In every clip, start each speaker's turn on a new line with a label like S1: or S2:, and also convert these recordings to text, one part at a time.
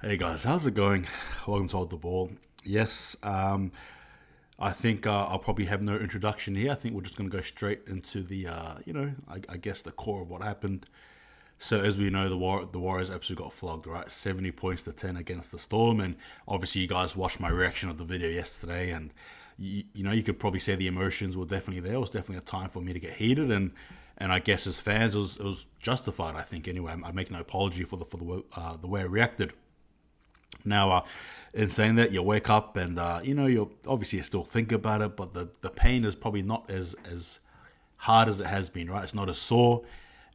S1: Hey guys, how's it going? Welcome to Hold the Ball. Yes, I think I'll probably have no introduction here. I think we're just going to go straight into I guess the core of what happened. So as we know, the Warriors absolutely got flogged, right? 70 points to 10 against the Storm, and obviously you guys watched my reaction of the video yesterday, and you could probably say the emotions were definitely there. It was definitely a time for me to get heated, and I guess as fans, it was justified. I think anyway. I make no apology for the way I reacted. Now, in saying that, you wake up and you'll obviously still think about it, but the pain is probably not as hard as it has been, right? It's not as sore,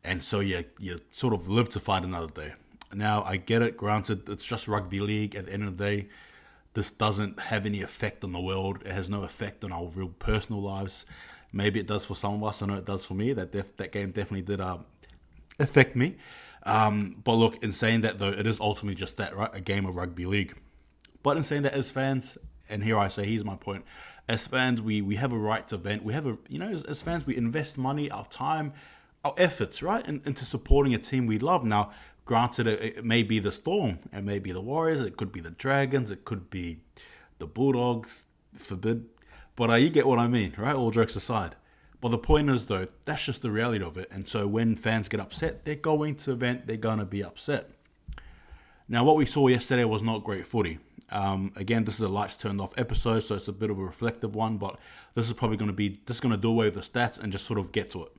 S1: and so you sort of live to fight another day. Now, I get it. Granted, it's just rugby league. At the end of the day, this doesn't have any effect on the world. It has no effect on our real personal lives. Maybe it does for some of us. I know it does for me. That game definitely did affect me. But look, in saying that though, it is ultimately just that, right? A game of rugby league. But in saying that, as fans, and here I say, here's my point. As fans, we have a right to vent. We have as fans, we invest money, our time, our efforts, right, into supporting a team we love. Now, granted, it may be the Storm, it may be the Warriors, it could be the Dragons, it could be the Bulldogs, forbid. But you get what I mean, right? All jokes aside. But the point is, though, that's just the reality of it. And so when fans get upset, they're going to vent, they're going to be upset. Now, what we saw yesterday was not great footy. Again, this is a lights turned off episode, so it's a bit of a reflective one, but this is probably going to be, this is going to do away with the stats and just sort of get to it.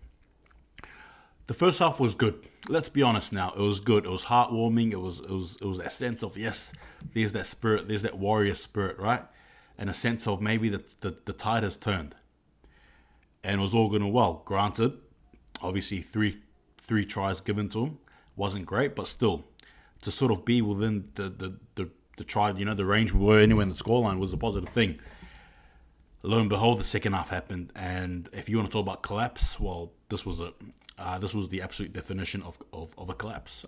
S1: The first half was good. Let's be honest now. It was good. It was heartwarming. It was that sense of, yes, there's that spirit, there's that warrior spirit, right? And a sense of maybe the tide has turned. And it was all going well. Granted, obviously three tries given to him wasn't great, but still, to sort of be within the try, the range we were anyway in the scoreline was a positive thing. Lo and behold, the second half happened, and if you want to talk about collapse, well, this was it. This was the absolute definition of a collapse.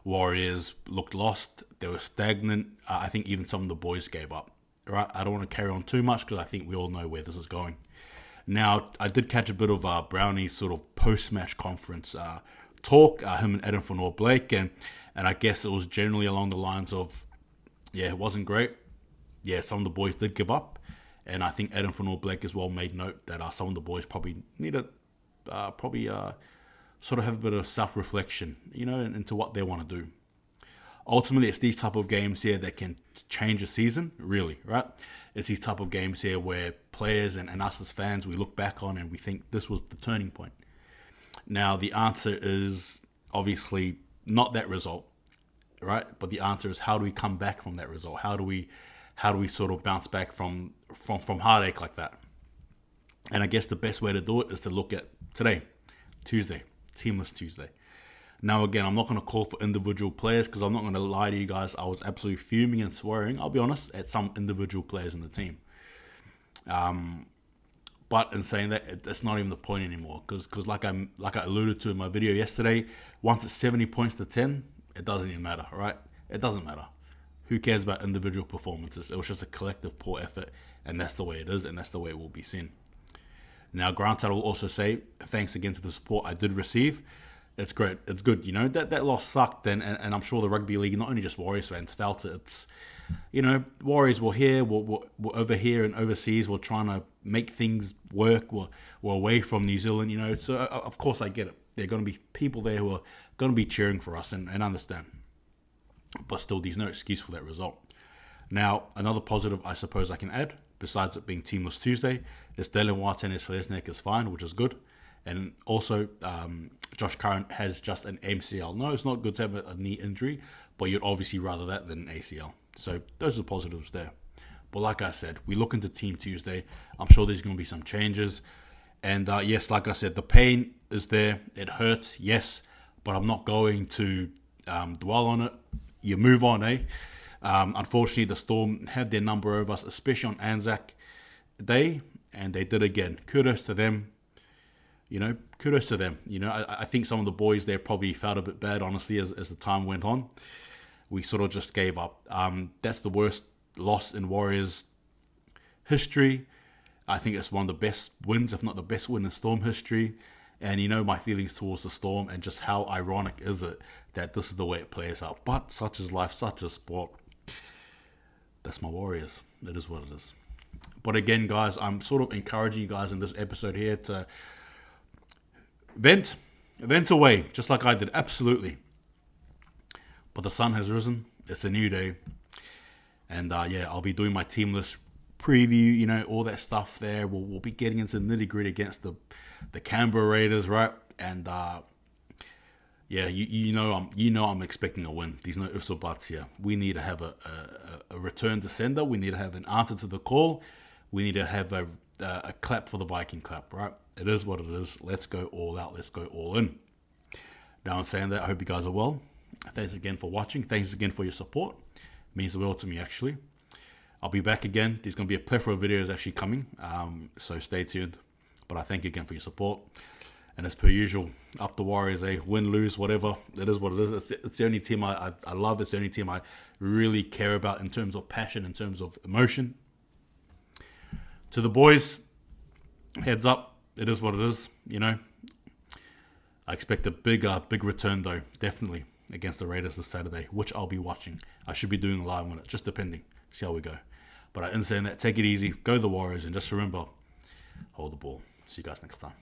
S1: Warriors looked lost. They were stagnant. I think even some of the boys gave up. Right? I don't want to carry on too much because I think we all know where this is going. Now, I did catch a bit of Brownie's sort of post-match conference talk, him and Adam Fanor Blake, and I guess it was generally along the lines of, yeah, it wasn't great. Yeah, some of the boys did give up, and I think Adam Fanor Blake as well made note that some of the boys probably needed, sort of have a bit of self-reflection, into what they want to do. Ultimately, it's these type of games here that can change a season, really, right? It's these type of games here where players and us as fans, we look back on and we think this was the turning point. Now, the answer is obviously not that result, right? But the answer is, how do we come back from that result? How do we sort of bounce back from heartache like that? And I guess the best way to do it is to look at today, Tuesday, Teamless Tuesday. Now, again, I'm not going to call for individual players because I'm not going to lie to you guys. I was absolutely fuming and swearing, I'll be honest, at some individual players in the team. But in saying that, it's not even the point anymore because like I alluded to in my video yesterday, once it's 70 points to 10, it doesn't even matter, right? It doesn't matter. Who cares about individual performances? It was just a collective poor effort, and that's the way it is, and that's the way it will be seen. Now, granted, I will also say thanks again to the support I did receive. It's great. It's good. That loss sucked, and I'm sure the rugby league, not only just Warriors fans, felt it. It's, Warriors were here, we're over here and overseas. We're trying to make things work. We're away from New Zealand, So, of course, I get it. There are going to be people there who are going to be cheering for us and understand. But still, there's no excuse for that result. Now, another positive I suppose I can add, besides it being Teamless Tuesday, is Dylan Watson-Selesnik Selesnik is fine, which is good. And also, Josh Curran has just an MCL. No, it's not good to have a knee injury, but you'd obviously rather that than an ACL. So those are positives there. But like I said, we look into Team Tuesday. I'm sure there's going to be some changes. And yes, like I said, the pain is there. It hurts, yes, but I'm not going to dwell on it. You move on, eh? Unfortunately, the Storm had their number over us, especially on Anzac Day, and they did again. Kudos to them. Kudos to them. I think some of the boys there probably felt a bit bad, honestly, as the time went on. We sort of just gave up. That's the worst loss in Warriors history. I think it's one of the best wins, if not the best win in Storm history. And my feelings towards the Storm and just how ironic is it that this is the way it plays out. But such is life, such is sport. That's my Warriors. It is what it is. But again, guys, I'm sort of encouraging you guys in this episode here to vent away, just like I did, absolutely. But the sun has risen. It's a new day. And I'll be doing my team list preview, all that stuff there. We'll be getting into the nitty-gritty against the Canberra Raiders, right? And I'm expecting a win. There's no ifs or buts here. We need to have a return to sender. We need to have an answer to the call. We need to have a clap for the Viking clap, right? It is what it is. Let's go all out. Let's go all in. Now, in saying that, I hope you guys are well. Thanks again for watching. Thanks again for your support. It means the world to me, actually. I'll be back again. There's going to be a plethora of videos actually coming, so stay tuned. But I thank you again for your support. And as per usual, up the Warriors, win, lose, whatever. It is what it is. It's the only team I love. It's the only team I really care about in terms of passion, in terms of emotion. To the boys, heads up. It is what it is, I expect a big return, though, definitely, against the Raiders this Saturday, which I'll be watching. I should be doing a live on it, just depending. See how we go. But in saying that, take it easy, go the Warriors, and just remember, hold the ball. See you guys next time.